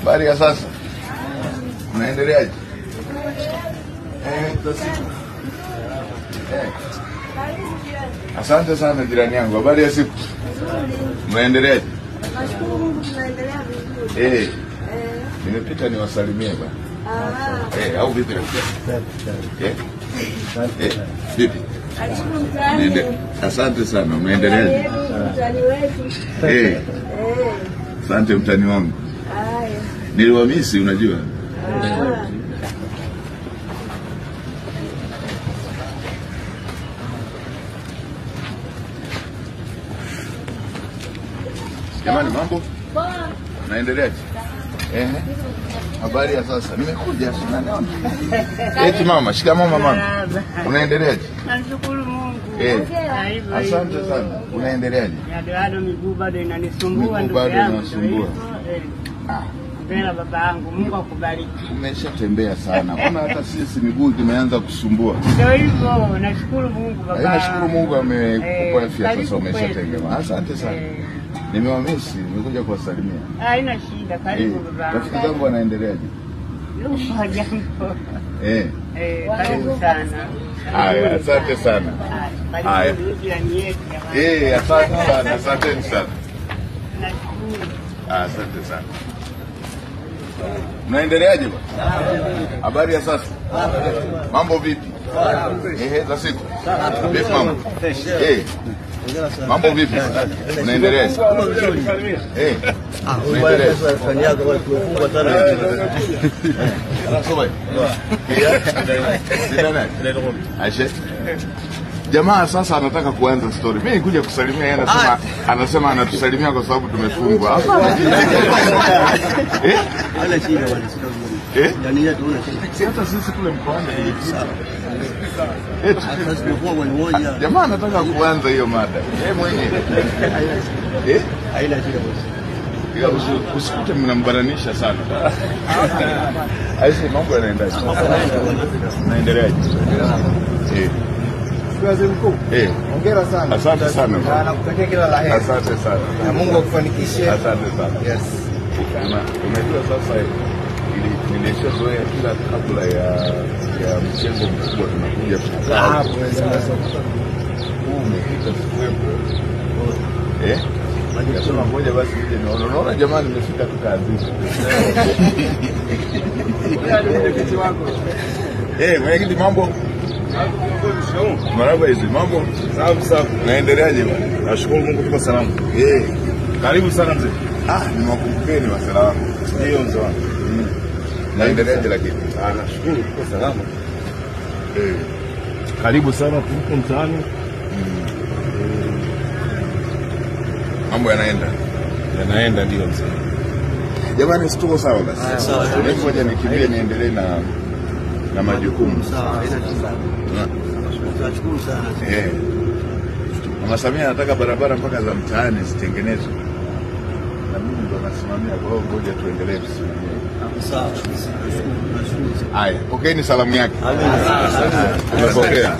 Habari ya sasa? Unaendeleaje? Asante sana jirani yangu. Habari ya siku? Unaendeleaje? Nashukuru Mungu tunaendelea vizuri. Nimepita niwasalimie bwana. Au vipi? Vipi? Nashukuru mtaani. Asante sana. Unaendeleaje? Mtaani wetu. Asante mtani wangu. Haya. Niliwamisi unajua. Jamani, mambo? Poa. Unaendeleaje? Habari ya sasa? Nimekuja sana naona. Eti mama, shikamoo mama. Unaendeleaje? Nashukuru Mungu. Asante sana. Unaendeleaje? Bado miguu bado inanisumbua ndugu yangu. Inasumbua. Mbele baba yangu, Mungu akubariki. Umeshatembea sana. Mbona hata sisi miguu tumeanza kusumbua? Ndio hivyo, nashukuru Mungu baba. Nashukuru Mungu amekupa afya sasa umeshatembea. Asante sana. Nimewamisi, nimekuja kuwasalimia. Haina shida, karibu baba. Rafiki zangu wanaendeleaje? Yupo jambo. Karibu sana. Haya, asante sana. Haya. Asante sana, asante sana. Asante sana. Mnaendeleaje bwana? Habari ya sasa? Mambo vipi? Za siku. Vipi mambo? Mambo vipi? Unaendeleaje? Unaendeleaje? Jamaa sasa anataka kuanza story. Mimi nikuja kusalimia yeye anasema anatusalimia kwa sababu tumefungwa. Wala shida wala shida. Ndani yetu una shida. Hata sisi kule mkoani sasa tunakuwa mmoja. Jamaa anataka kuanza hiyo mada. Yeye mwenyewe. Haina shida bosi. Ila usikute mnambaranisha sana. Aise mambo yanaendaje? Naendeleaje? Waziri Mkuu. Hongera sana. Asante sana. Na nakutakia kila la heri. Asante sana. Na Mungu akufanikishe. Asante sana. Yes. Unajua sasa nilishazoea kila kabla ya mchezo mkubwa tunakuja Hapo umepita sikuwepo. Nasema ngoja basi nije naona jamani nimefika tu kazi. Mwenyekiti mambo? Marhaba hizi mambo? Safi. Naendeleaje bwana? Nashukuru Mungu tuko salama. Karibu sana mzee. Niwakumbukeni wasala wangu. Ndio mzee wangu. Naendeleaje lakini? Nashukuru tuko salama. Karibu sana tuko mtaani. Mambo yanaenda ndio mzee. Jamani situko sawa basi. Sawa. Ngoja nikimbie niendelee na majukumu. Sawa. Tunashukuru sana. Mama Samia anataka barabara mpaka za mtaani zitengenezwe. Na mimi ndo nasimamia kwa hiyo ngoja tuendelee kusimamia. Sawa. Tunashukuru. Haya, pokeeni salamu yake. Amina. Tumepokea.